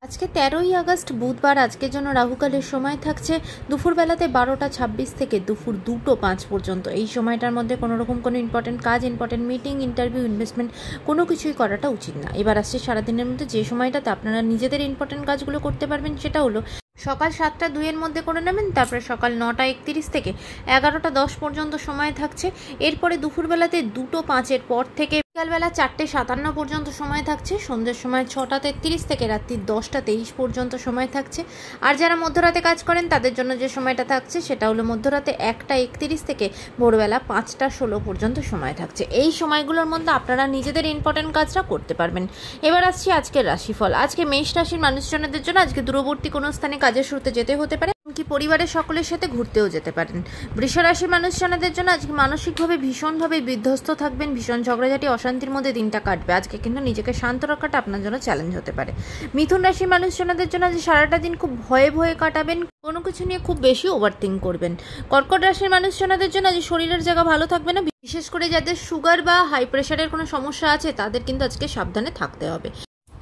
আজকে 13ই আগস্ট বুধবার। আজকের জন্য রাহুকালের সময় থাকছে দুপুরবেলাতে 12টা 26 থেকে দুপুর 2টো 5 পর্যন্ত। এই সময়টার মধ্যে কোনো রকম কোনো ইম্পর্টেন্ট কাজ, ইম্পর্টেন্ট মিটিং, ইন্টারভিউ, ইনভেস্টমেন্ট কোনো কিছুই করাটা উচিত না। এবার আসছে সারাদিনের মধ্যে যে সময়টাতে আপনারা নিজেদের ইম্পর্টেন্ট কাজগুলো করতে পারবেন সেটা হলো সকাল 7টা 2 মধ্যে করে নেবেন, তারপরে সকাল 9টা 31 থেকে 11টা 10 পর্যন্ত সময় থাকছে। এরপরে দুপুরবেলাতে 2টো 5 পর থেকে বিকালবেলা 4টে 57 পর্যন্ত সময় থাকছে। সন্ধ্যের সময় 6টা 33 থেকে রাত্রি 10টা 23 পর্যন্ত সময় থাকছে। আর যারা মধ্যরাতে কাজ করেন তাদের জন্য যে সময়টা থাকছে সেটা হলো মধ্যরাতে 1টা 31 থেকে ভোরবেলা 5টা 16 পর্যন্ত সময় থাকছে। এই সময়গুলোর মধ্যে আপনারা নিজেদের ইম্পর্টেন্ট কাজটা করতে পারবেন। এবার আসছি আজকের রাশিফল। আজকে মেষ রাশির মানুষজনদের জন্য আজকে দূরবর্তী কোনো স্থানে কাজের সূত্রে যেতে হতে পারে, এমনকি পরিবারের সকলের সাথে ঘুরতেও যেতে পারেন। বৃষ রাশির মানুষজনদের জন্য আজকে মানসিকভাবে ভীষণভাবে বিধ্বস্ত থাকবেন, ভীষণ ঝগড়াঝাটি অশান্তির মধ্যে দিনটা কাটবে। আজকে কিন্তু নিজেকে শান্ত রাখাটা আপনার জন্য চ্যালেঞ্জ হতে পারে। মিথুন রাশির মানুষজনদের জন্য আজ সারাটা দিন খুব ভয়ে ভয়ে কাটাবেন, কোনো কিছু নিয়ে খুব বেশি ওভারথিঙ্ক করবেন। কর্কট রাশির মানুষজনদের জন্য আজ শরীরের জায়গা ভালো থাকবে না, বিশেষ করে যাদের সুগার বা হাই প্রেশারের কোনো সমস্যা আছে তাদের কিন্তু আজকে সাবধানে থাকতে হবে।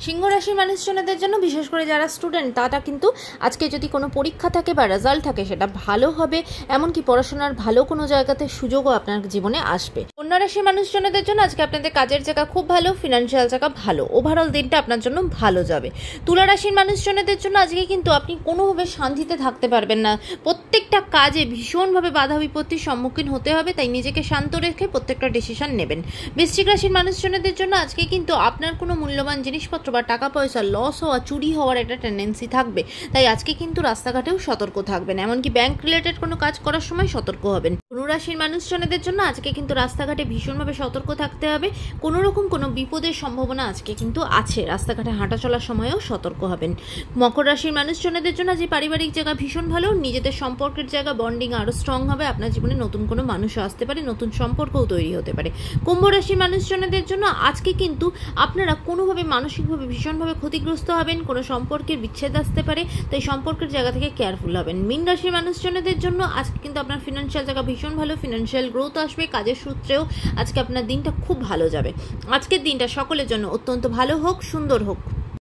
সিংহ রাশির মানুষজনদের জন্য বিশেষ করে যারা স্টুডেন্ট তারা কিন্তু আজকে যদি কোনো পরীক্ষা থাকে বা রেজাল্ট থাকে সেটা ভালো হবে, এমনকি পড়াশোনার ভালো কোনো জায়গাতে সুযোগও আপনার জীবনে আসবে। কন্যা রাশির মানুষজনদের জন্য আজকে আপনাদের কাজের জায়গা খুব ভালো, ফিনান্সিয়াল জায়গা ভালো, ওভারঅল দিনটা আপনার জন্য ভালো যাবে। তুলা রাশির মানুষজনদের জন্য আজকে কিন্তু আপনি কোনোভাবে শান্তিতে থাকতে পারবেন না, প্রত্যেকটা কাজে ভীষণভাবে বাধা বিপত্তির সম্মুখীন হতে হবে, তাই নিজেকে শান্ত রেখে প্রত্যেকটা ডিসিশন নেবেন। বৃশ্চিক রাশির মানুষজনদের জন্য আজকে কিন্তু আপনার কোনো মূল্যবান জিনিসপত্র বা টাকা পয়সা লস হওয়া, চুরি হওয়ার একটা টেন্ডেন্সি থাকবে, তাই আজকে কিন্তু রাস্তাঘাটেও সতর্ক থাকবেন, এমনকি ব্যাংক রিলেটেড কোনো কাজ করার সময় সতর্ক হবেন। ধনুরাশির মানুষজনদের জন্য আজকে কিন্তু রাস্তাঘাটে ভীষণভাবে সতর্ক থাকতে হবে, কোনো রকম কোনো বিপদের সম্ভাবনা আজকে কিন্তু আছে, রাস্তাঘাটে হাঁটা চলার সময়ও সতর্ক হবেন। মকর রাশির মানুষজনদের জন্য যে পারিবারিক জায়গা ভীষণ ভালো, নিজেদের সম্পর্কের জায়গা বন্ডিং আরও স্ট্রং হবে, আপনার জীবনে নতুন কোনো মানুষও আসতে পারে, নতুন সম্পর্কও তৈরি হতে পারে। কুম্ভ রাশির মানুষজনদের জন্য আজকে কিন্তু আপনারা কোনোভাবে মানসিকভাবে ভীষণভাবে ক্ষতিগ্রস্ত হবেন, কোনো সম্পর্কের বিচ্ছেদ আসতে পারে, তাই সম্পর্কের জায়গা থেকে কেয়ারফুল হবেন। মীন রাশির মানুষজনদের জন্য আজকে কিন্তু আপনার ফিনান্সিয়াল জায়গা ভীষণ ভালো, ফিনান্সিয়াল গ্রোথ আসবে, কাজের সূত্রেও আজকে আপনার দিনটা খুব ভালো যাবে। আজকের দিনটা সকলের জন্য অত্যন্ত ভালো হোক, সুন্দর হোক।